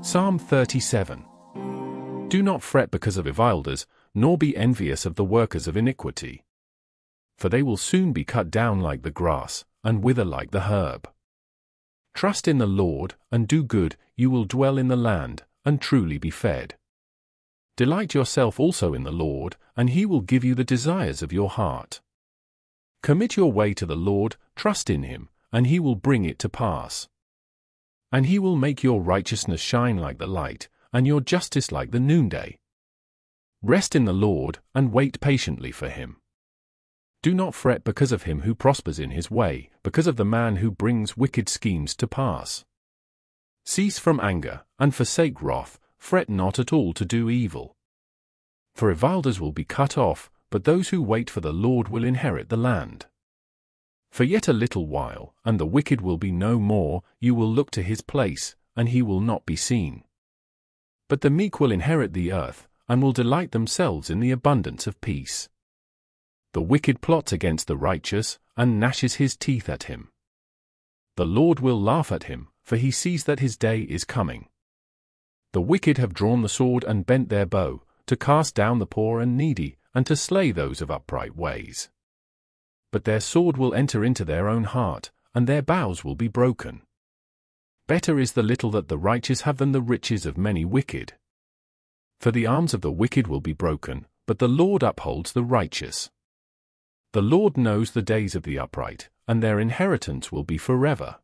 Psalm 37. Do not fret because of evildoers, nor be envious of the workers of iniquity. For they will soon be cut down like the grass, and wither like the herb. Trust in the Lord, and do good, you will dwell in the land, and truly be fed. Delight yourself also in the Lord, and he will give you the desires of your heart. Commit your way to the Lord, trust in him, and he will bring it to pass. And he will make your righteousness shine like the light, and your justice like the noonday. Rest in the Lord, and wait patiently for him. Do not fret because of him who prospers in his way, because of the man who brings wicked schemes to pass. Cease from anger, and forsake wrath, fret not at all to do evil. For evildoers will be cut off, but those who wait for the Lord will inherit the land. For yet a little while, and the wicked will be no more, you will look to his place, and he will not be seen. But the meek will inherit the earth, and will delight themselves in the abundance of peace. The wicked plots against the righteous, and gnashes his teeth at him. The Lord will laugh at him, for he sees that his day is coming. The wicked have drawn the sword and bent their bow, to cast down the poor and needy, and to slay those of upright ways. But their sword will enter into their own heart, and their bows will be broken. Better is the little that the righteous have than the riches of many wicked. For the arms of the wicked will be broken, but the Lord upholds the righteous. The Lord knows the days of the upright, and their inheritance will be forever.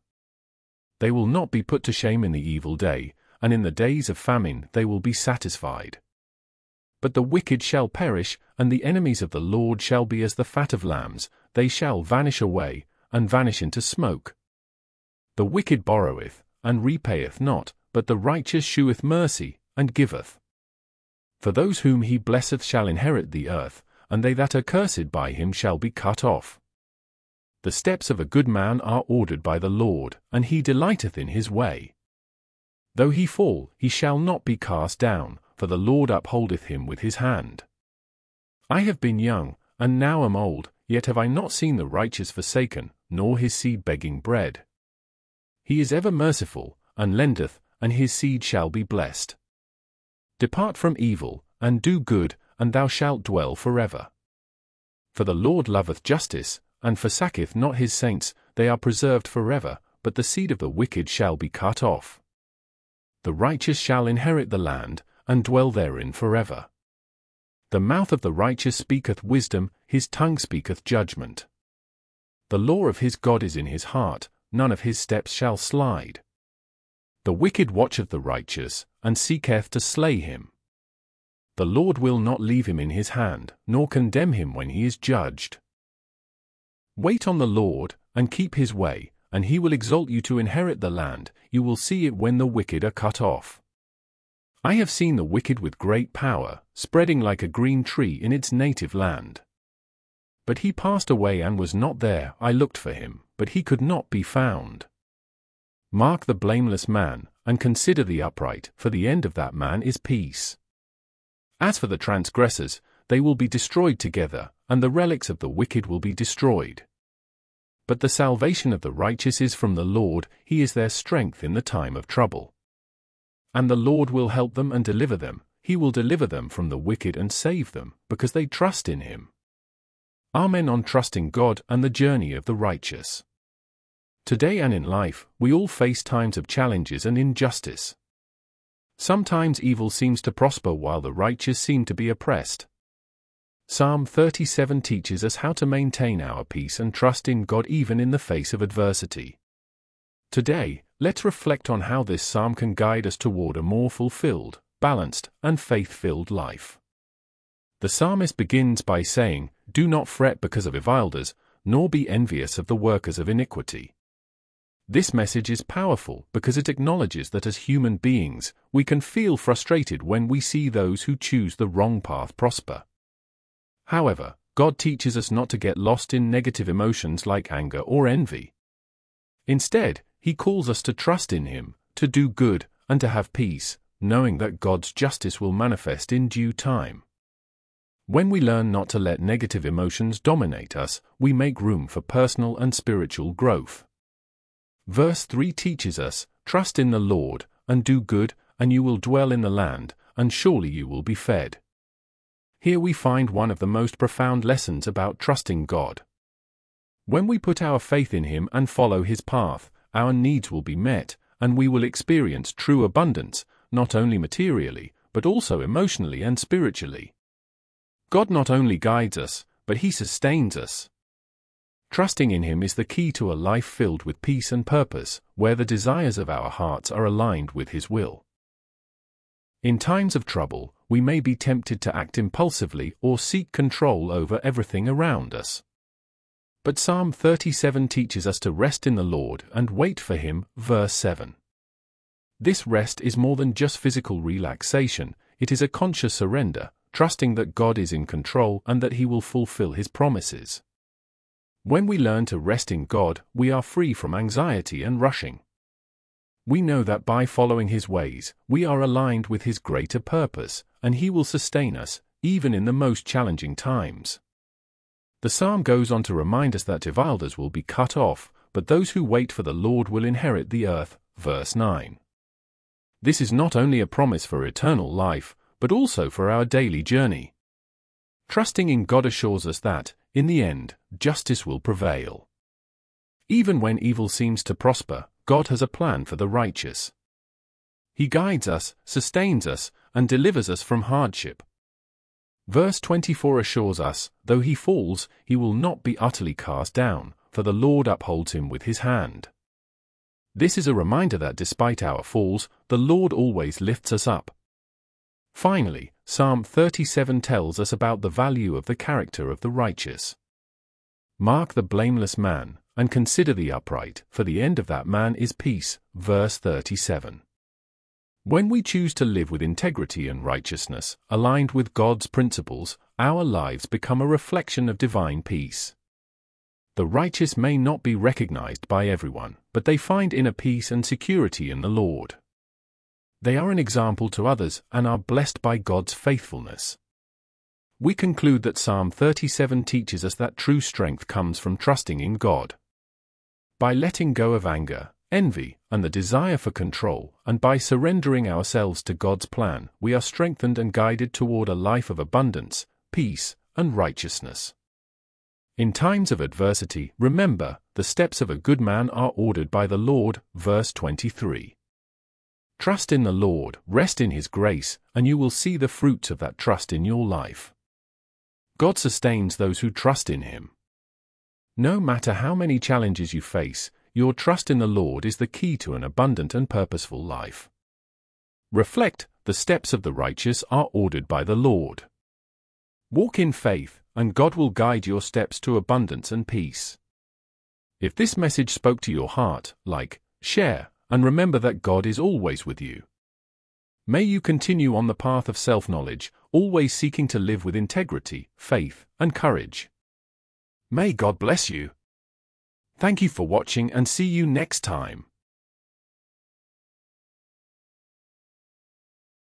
They will not be put to shame in the evil day, and in the days of famine they will be satisfied. But the wicked shall perish, and the enemies of the Lord shall be as the fat of lambs, they shall vanish away, and vanish into smoke. The wicked borroweth, and repayeth not, but the righteous sheweth mercy, and giveth. For those whom he blesseth shall inherit the earth, and they that are cursed by him shall be cut off. The steps of a good man are ordered by the Lord, and he delighteth in his way. Though he fall, he shall not be cast down, for the Lord upholdeth him with his hand. I have been young, and now am old, yet have I not seen the righteous forsaken, nor his seed begging bread. He is ever merciful, and lendeth, and his seed shall be blessed. Depart from evil, and do good, and thou shalt dwell forever. For the Lord loveth justice, and forsaketh not his saints, they are preserved forever, but the seed of the wicked shall be cut off. The righteous shall inherit the land, and dwell therein forever. The mouth of the righteous speaketh wisdom, his tongue speaketh judgment. The law of his God is in his heart, none of his steps shall slide. The wicked watcheth the righteous, and seeketh to slay him. The Lord will not leave him in his hand, nor condemn him when he is judged. Wait on the Lord, and keep his way, and he will exalt you to inherit the land, you will see it when the wicked are cut off. I have seen the wicked with great power, spreading like a green tree in its native land. But he passed away and was not there, I looked for him, but he could not be found. Mark the blameless man, and consider the upright, for the end of that man is peace. As for the transgressors, they will be destroyed together, and the relics of the wicked will be destroyed. But the salvation of the righteous is from the Lord, he is their strength in the time of trouble. And the Lord will help them and deliver them, he will deliver them from the wicked and save them, because they trust in him. Amen on trusting God and the journey of the righteous. Today and in life, we all face times of challenges and injustice. Sometimes evil seems to prosper while the righteous seem to be oppressed. Psalm 37 teaches us how to maintain our peace and trust in God even in the face of adversity. Today, let's reflect on how this psalm can guide us toward a more fulfilled, balanced, and faith-filled life. The psalmist begins by saying, "Do not fret because of evildoers, nor be envious of the workers of iniquity." This message is powerful because it acknowledges that as human beings, we can feel frustrated when we see those who choose the wrong path prosper. However, God teaches us not to get lost in negative emotions like anger or envy. Instead, he calls us to trust in him, to do good, and to have peace, knowing that God's justice will manifest in due time. When we learn not to let negative emotions dominate us, we make room for personal and spiritual growth. Verse 3 teaches us, "Trust in the Lord, and do good, and you will dwell in the land, and surely you will be fed. Here we find one of the most profound lessons about trusting God. When we put our faith in Him and follow His path, our needs will be met, and we will experience true abundance, not only materially, but also emotionally and spiritually. God not only guides us, but He sustains us. Trusting in Him is the key to a life filled with peace and purpose, where the desires of our hearts are aligned with His will. In times of trouble, we may be tempted to act impulsively or seek control over everything around us. But Psalm 37 teaches us to rest in the Lord and wait for Him, verse 7. This rest is more than just physical relaxation, it is a conscious surrender, trusting that God is in control and that He will fulfill His promises. When we learn to rest in God, we are free from anxiety and rushing. We know that by following His ways, we are aligned with His greater purpose, and He will sustain us, even in the most challenging times. The psalm goes on to remind us that evildoers will be cut off, but those who wait for the Lord will inherit the earth, verse 9. This is not only a promise for eternal life, but also for our daily journey. Trusting in God assures us that, in the end, justice will prevail. Even when evil seems to prosper, God has a plan for the righteous. He guides us, sustains us, and delivers us from hardship. Verse 24 assures us, though he falls, he will not be utterly cast down, for the Lord upholds him with His hand. This is a reminder that despite our falls, the Lord always lifts us up. Finally, Psalm 37 tells us about the value of the character of the righteous. Mark the blameless man, and consider the upright, for the end of that man is peace, verse 37. When we choose to live with integrity and righteousness, aligned with God's principles, our lives become a reflection of divine peace. The righteous may not be recognized by everyone, but they find inner peace and security in the Lord. They are an example to others and are blessed by God's faithfulness. We conclude that Psalm 37 teaches us that true strength comes from trusting in God. By letting go of anger, envy, and the desire for control, and by surrendering ourselves to God's plan, we are strengthened and guided toward a life of abundance, peace, and righteousness. In times of adversity, remember, the steps of a good man are ordered by the Lord, verse 23. Trust in the Lord, rest in His grace, and you will see the fruits of that trust in your life. God sustains those who trust in Him. No matter how many challenges you face, your trust in the Lord is the key to an abundant and purposeful life. Reflect, the steps of the righteous are ordered by the Lord. Walk in faith, and God will guide your steps to abundance and peace. If this message spoke to your heart, like, share, and remember that God is always with you. May you continue on the path of self-knowledge, always seeking to live with integrity, faith, and courage. May God bless you. Thank you for watching and see you next time.